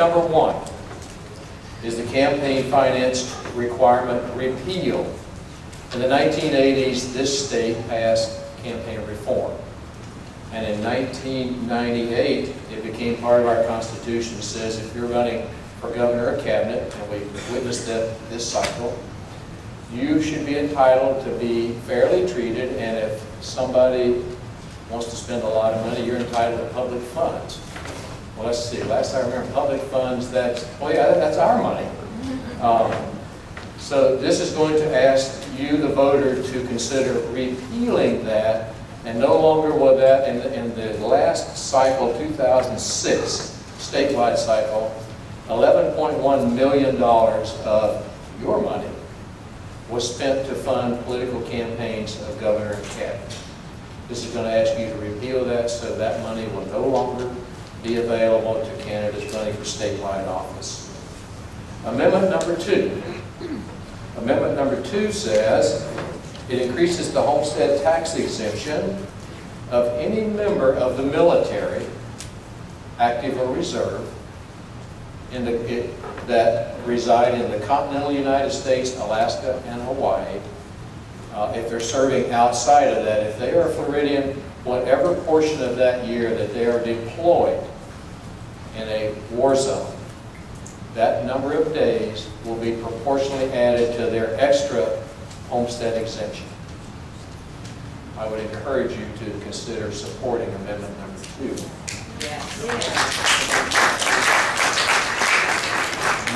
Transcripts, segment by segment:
number 1 is the campaign finance requirement repeal. In the 1980s, this state passed campaign reform. And in 1998, it became part of our Constitution. It says if you're running for governor or cabinet, and we've witnessed that this cycle, you should be entitled to be fairly treated, and if somebody wants to spend a lot of money, you're entitled to public funds. Well, let's see, last I remember, public funds, that's our money. So this is going to ask you, the voter, to consider repealing that, and no longer will that, in the last cycle, 2006, statewide cycle, $11.1 million of your money was spent to fund political campaigns of governor and cabinet. This is going to ask you to repeal that, so that money will no longer be available to candidates running for statewide office. Amendment number 2. Amendment number 2 says it increases the homestead tax exemption of any member of the military, active or reserve, that reside in the continental United States, Alaska, and Hawaii. If they're serving outside of that, if they are a Floridian, whatever portion of that year that they are deployed in a war zone, that number of days will be proportionally added to their extra homestead exemption. I would encourage you to consider supporting amendment number 2.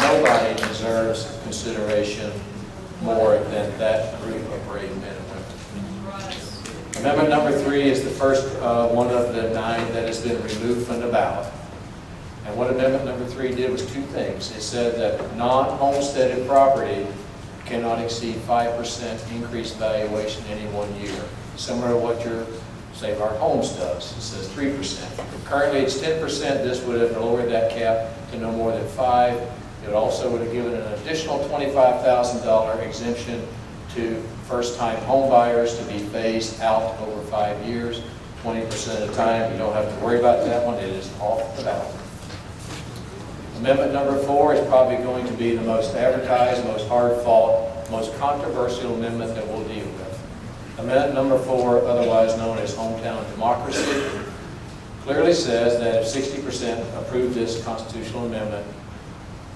Nobody deserves consideration more than that group of brave men and women. Amendment number 3 is the first one of the 9 that has been removed from the ballot. And what amendment number 3 did was 2 things. It said that non-homesteaded property cannot exceed 5% increased valuation in any 1 year. Similar to what your Save Our Homes does. It says 3%. Currently it's 10%. This would have lowered that cap to no more than 5%. It also would have given an additional $25,000 exemption to first-time home buyers to be phased out over 5 years, 20% of the time. You don't have to worry about that one. It is off the ballot. Amendment number 4 is probably going to be the most advertised, most hard-fought, most controversial amendment that we'll deal with. Amendment number 4, otherwise known as hometown democracy, clearly says that if 60% approve this constitutional amendment,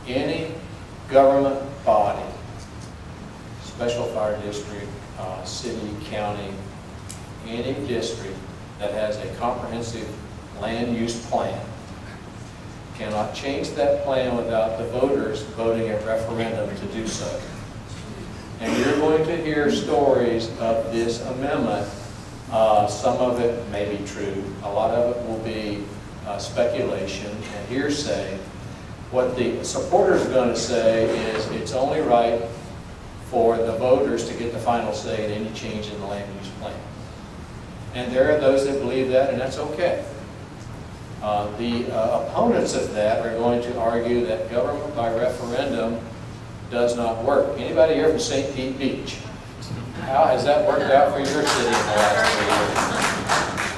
any government body, special fire district, city, county, any district that has a comprehensive land use plan cannot change that plan without the voters voting at referendum to do so. And you're going to hear stories of this amendment. Some of it may be true. A lot of it will be speculation and hearsay. What the supporters are going to say is it's only right for the voters to get the final say in any change in the land use plan. And there are those that believe that, and that's okay. The opponents of that are going to argue that government by referendum does not work. Anybody here from St. Pete Beach? How has that worked out for your city in the last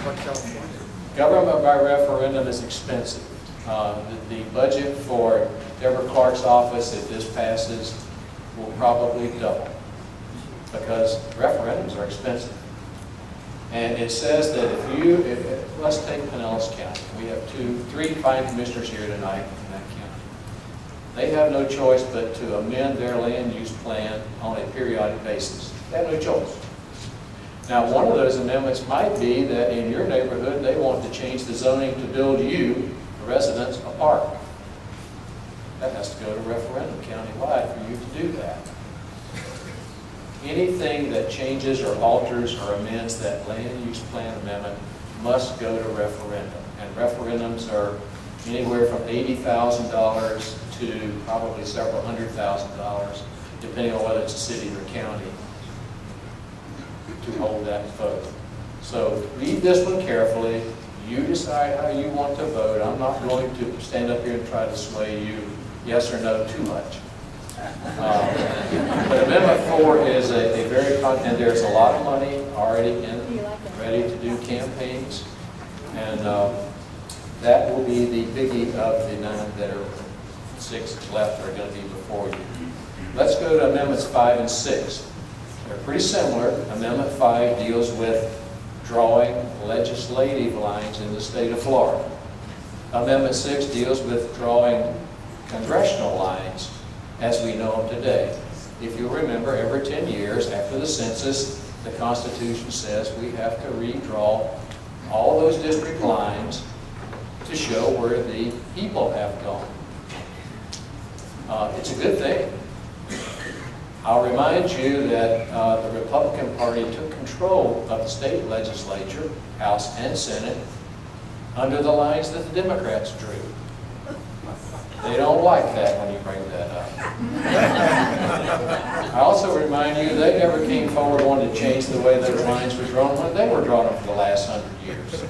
3 years? Government by referendum is expensive. The budget for Deborah Clark's office, if this passes, will probably double because referendums are expensive. And it says that let's take Pinellas County. We have 3 fine commissioners here tonight in that county. They have no choice but to amend their land use plan on a periodic basis. They have no choice. Now, one of those amendments might be that in your neighborhood, they want to change the zoning to build you, the residents, a park. That has to go to referendum countywide for you to do that. Anything that changes or alters or amends that land use plan amendment must go to referendum. And referendums are anywhere from $80,000 to probably several $100,000, depending on whether it's a city or county, to hold that vote. So read this one carefully. You decide how you want to vote. I'm not going to stand up here and try to sway you yes or no too much. But Amendment 4 is a very, and there's a lot of money already in, ready to do campaigns. And that will be the biggie of the 9 that are 6 left are going to be before you. Let's go to Amendments 5 and 6. They're pretty similar. Amendment 5 deals with drawing legislative lines in the state of Florida. Amendment 6 deals with drawing congressional lines as we know them today. If you'll remember, every 10 years after the census, the Constitution says we have to redraw all those district lines to show where the people have gone. It's a good thing. I'll remind you that the Republican Party took control of the state legislature, House and Senate, under the lines that the Democrats drew. They don't like that when you bring that up. I also remind you they never came forward wanting to change the way those lines were drawn when they were drawn for the last 100 years.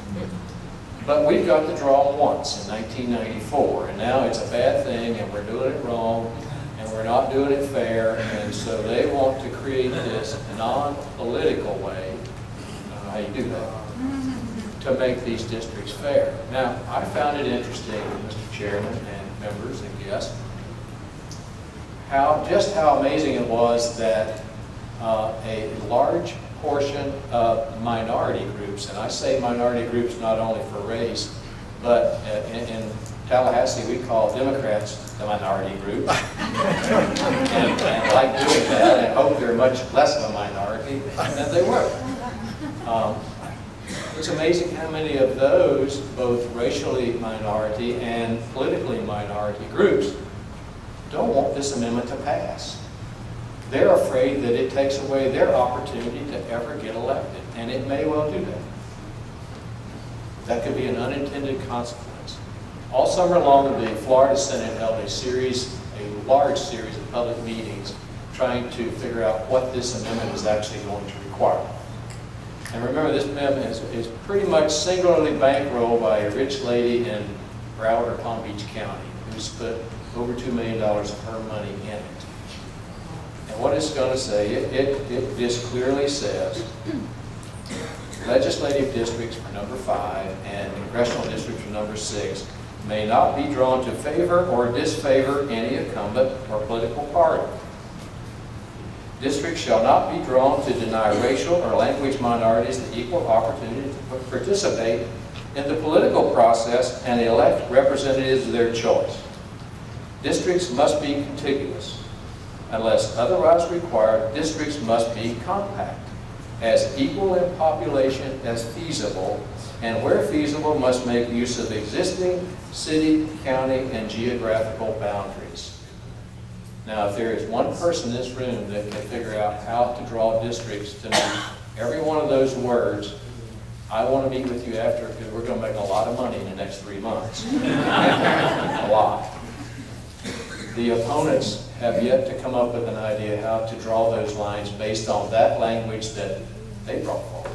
But we've got to draw them once in 1994, and now it's a bad thing, and we're doing it wrong, and we're not doing it fair, and so they want to create this non-political way, I don't know how you do that, to make these districts fair. Now, I found it interesting, Mr. Chairman and members and guests, just how amazing it was that a large portion of minority groups, and I say minority groups not only for race, but in Tallahassee we call Democrats the minority group, and like doing that and hope they're much less of a minority than they were. It's amazing how many of those, both racially minority and politically minority groups, don't want this amendment to pass. They're afraid that it takes away their opportunity to ever get elected, and it may well do that. That could be an unintended consequence. All summer long, the Florida Senate held a large series of public meetings trying to figure out what this amendment is actually going to require. And remember, this amendment is pretty much singularly bankrolled by a rich lady in Broward or Palm Beach County who's put over $2 million of her money in it. And what it's going to say, it just clearly says legislative districts for number 5 and congressional districts for number 6 may not be drawn to favor or disfavor any incumbent or political party. Districts shall not be drawn to deny racial or language minorities the equal opportunity to participate in the political process and elect representatives of their choice. Districts must be contiguous. Unless otherwise required, districts must be compact, as equal in population as feasible, and where feasible must make use of existing city, county, and geographical boundaries. Now, if there is one person in this room that can figure out how to draw districts to meet every one of those words, I want to meet with you after, because we're going to make a lot of money in the next 3 months. A lot. The opponents have yet to come up with an idea how to draw those lines based on that language that they brought forward.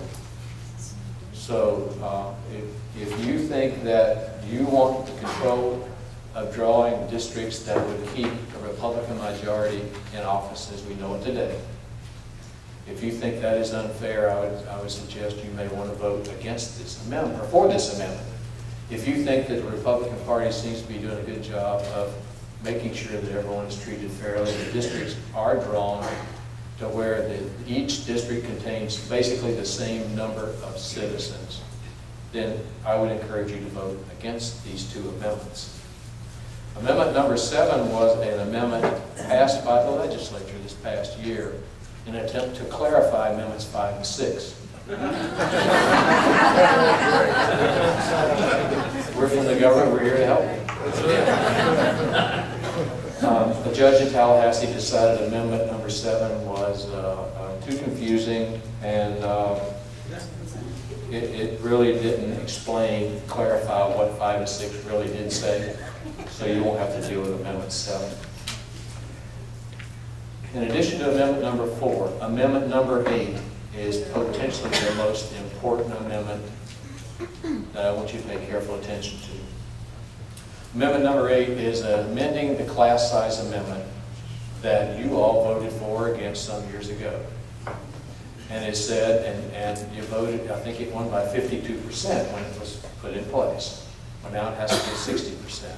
So if you think that you want the control of drawing districts that would keep a Republican majority in office as we know it today, if you think that is unfair, I would suggest you may want to vote against this amendment, or for this amendment. If you think that the Republican Party seems to be doing a good job of making sure that everyone is treated fairly, the districts are drawn to where each district contains basically the same number of citizens, then I would encourage you to vote against these 2 amendments. Amendment number 7 was an amendment passed by the legislature this past year in an attempt to clarify amendments 5 and 6. We're from the government, we're here to help you. The judge in Tallahassee decided amendment number 7 was too confusing, and it really didn't clarify what 5 and 6 really did say, so you won't have to deal with amendment 7. In addition to amendment number 4, amendment number 8 is potentially the most important amendment that I want you to pay careful attention to. Amendment number 8 is amending the class size amendment that you all voted for against some years ago. And it said, and you voted, I think it won by 52% when it was put in place. Well, now it has to be 60%.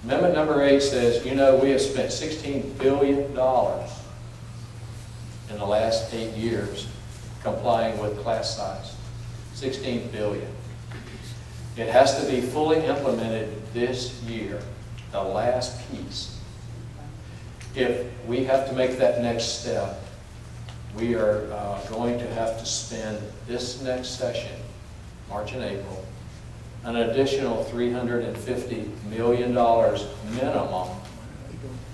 Amendment number 8 says, you know, we have spent $16 billion in the last 8 years complying with class size. $16 billion. It has to be fully implemented this year, the last piece. If we have to make that next step, we are going to have to spend this next session, March and April, an additional $350 million minimum,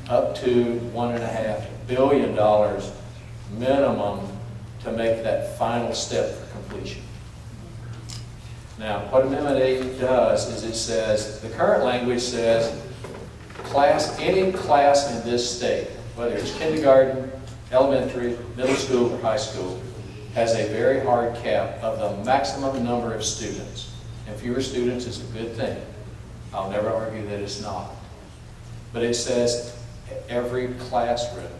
up to $1.5 billion minimum to make that final step for completion. Now, what Amendment 8 does is it says, the current language says, any class in this state, whether it's kindergarten, elementary, middle school, or high school, has a very hard cap of the maximum number of students. And fewer students is a good thing. I'll never argue that it's not. But it says every classroom.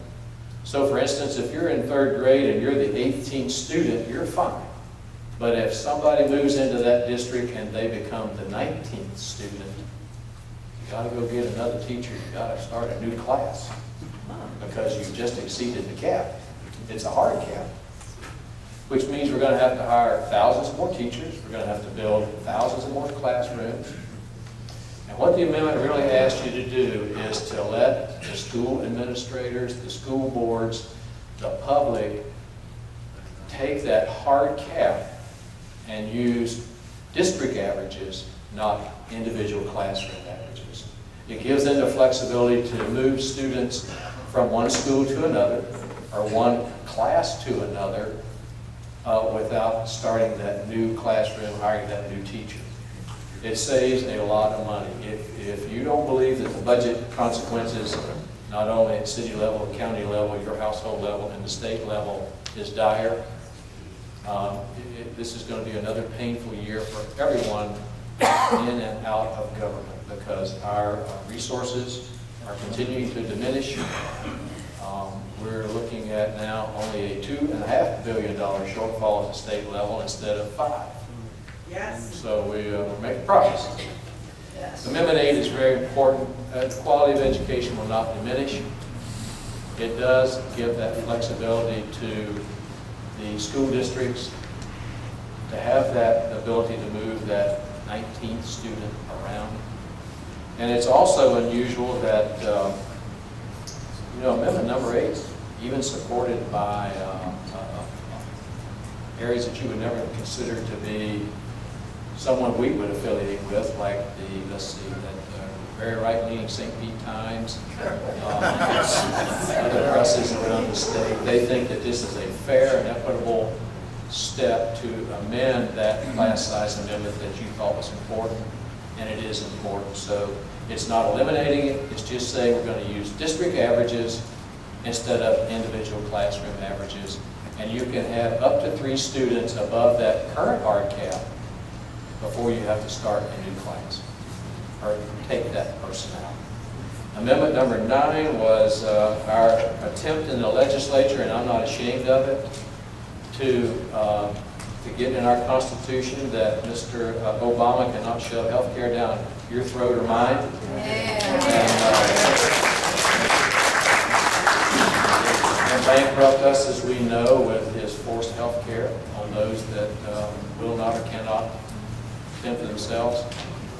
So for instance, if you're in 3rd grade and you're the 18th student, you're fine. But if somebody moves into that district and they become the 19th student, you got to go get another teacher. You got to start a new class because you've just exceeded the cap. It's a hard cap, which means we're going to have to hire thousands more teachers. We're going to have to build thousands of more classrooms. And what the amendment really asks you to do is to let the school administrators, the school boards, the public take that hard cap and use district averages, not individual classroom averages. It gives them the flexibility to move students from one school to another or one class to another without starting that new classroom, hiring that new teacher. It saves a lot of money. If you don't believe that the budget consequences, not only at city level, county level, your household level, and the state level, is dire, this is going to be another painful year for everyone in and out of government because our resources are continuing to diminish. We're looking at now only a $2.5 billion shortfall at the state level instead of 5. Yes. So we're making progress. Yes. Amendment 8 is very important. The quality of education will not diminish. It does give that flexibility to the school districts to have that ability to move that 19th student around. And it's also unusual that, Amendment number 8 is even supported by areas that you would never consider to be someone we would affiliate with, like the very right-leaning St. Pete Times, other presses around the state. They think that this is a fair and equitable step to amend that class size amendment that you thought was important, and it is important. So it's not eliminating it, it's just saying we're going to use district averages instead of individual classroom averages. And you can have up to 3 students above that current hard cap before you have to start a new class or take that person out. Amendment number 9 was our attempt in the legislature, and I'm not ashamed of it, to get in our Constitution that Mr. Obama cannot shove health care down your throat or mine. And bankrupt us, as we know, with his forced health care on those that will not or cannot fend for themselves.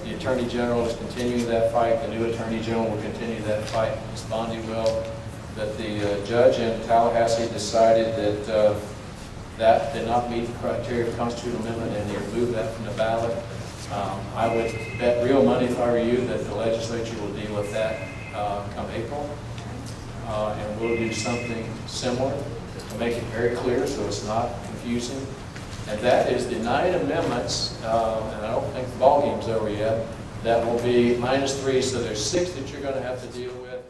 The Attorney General is continuing that fight. The new Attorney General will continue that fight. Ms. Bondi will. But the judge in Tallahassee decided that that did not meet the criteria of constitutional amendment, and he removed that from the ballot. I would bet real money, if I were you, that the legislature will deal with that come April. And we'll do something similar to make it very clear so it's not confusing. And that is the 9 amendments, and I don't think the ballgame's over yet, that will be -3, so there's 6 that you're going to have to deal with.